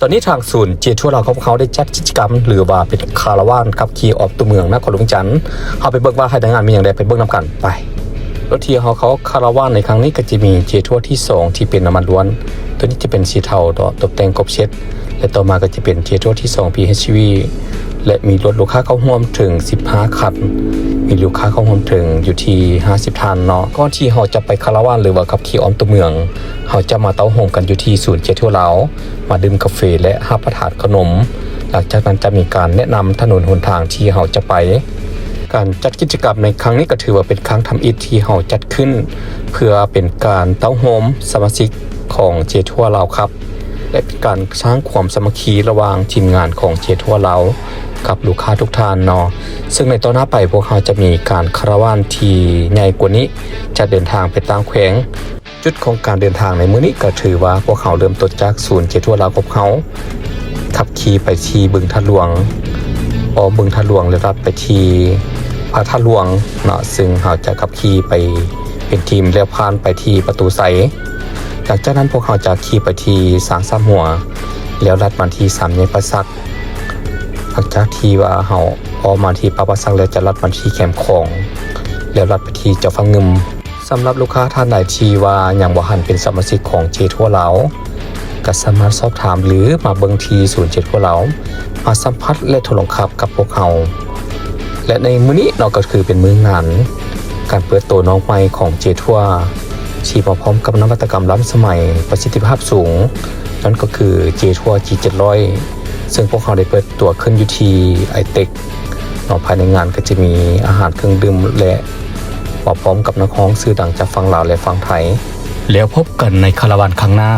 ตอนนี้ทางศูนย์เจทัวร์เราเขาได้จัดกิจกรรมหรือว่าเป็นคาราวานขับขี่ออกตัวเมืองนครหลวงจันทร์เอาไปเบิ่งว่าให้ทางงานมีอย่างไรไปเบิ่งนำกันไปรถที่เขาคาราวานในครั้งนี้ก็จะมีเจทัวร์ที่2ที่เป็นน้ำมันล้วนตัวนี้จะเป็นสีเทาตกแต่งกบเช็ดและต่อมาก็จะเป็นเจทัวร์ที่2 PHEV และมีรถลูกค้าเข้าร่วมถึง15คันมีลูกค้าเข้าร่วมถึงอยู่ที่50ท่านเนาะก่อนที่เราจะไปคาราวานหรือว่าขับขี่ออกตัวเมืองเราจะมาเต้าโฮมกันอยู่ที่ศูนย์เจทัวร์เรามาดื่มกาแฟและรับประทานขนมหลังจากนั้นจะมีการแนะนำถนนหนทางที่เราจะไปการจัดกิจกรรมในครั้งนี้ก็ถือว่าเป็นครั้งทำอิฐที่เราจัดขึ้นเพื่อเป็นการเต้าโฮมสมาชิกของเจทัวร์เราครับและเป็นการสร้างความสามัคคีระหว่างทีมงานของเจทัวร์เรากับลูกค้าทุกท่านเนาะซึ่งในตอนหน้าไปพวกเขาจะมีการคาราวานที่ใหญ่กว่านี้จะเดินทางไปตามแขวงจุดของการเดินทางในมื้อนี้ก็ถือว่าพวกเขาเริ่มต้นจากศูนย์เจทัวร์เราของเขาขับขี่ไปที่บึงทะลวงบึงทะลวงแล้วรับไปที่พระทะลวงเนาะซึ่งเขาจะขับขี่ไปเป็นทีมแล้วผ่านไปที่ประตูใสหลังจากนั้นพวกเขาจะขี่ไปที่สางซ้ำหัวแล้วลัดมาที่3 แยกประซักหลังจากที่ว่าเขาออกมาที่ปาปัสสังแล้วจะลัดมาที่แคมป์ของแล้วลัดไปที่เจ้าฟังงึมสำหรับลูกค้าท่านใดที่ว่ายังบ่ทันเป็นสมาชิกของเจทัวร์เราก็สามารถสอบถามหรือมาเบิ่งที่ศูนย์เจทัวร์เรามาสัมผัสและทดลองขับกับพวกเขาและในมื้อนี้เราก็คือเป็นมื้องานการเปิดตัวน้องใหม่ของเจทัวร์ที่มาพร้อมกับนวัตกรรมล้ำสมัยประสิทธิภาพสูงนั่นก็คือเจทัวร์ G700ซึ่งพวกเขาได้เปิดตัวขึ้นอยู่ที่ไอเต็กภายในงานก็จะมีอาหารเครื่องดื่มและพร้อมกับนักร้องชื่อดังจากฝั่งลาวและฝั่งไทยแล้วพบกันในคาราวานครั้งหน้า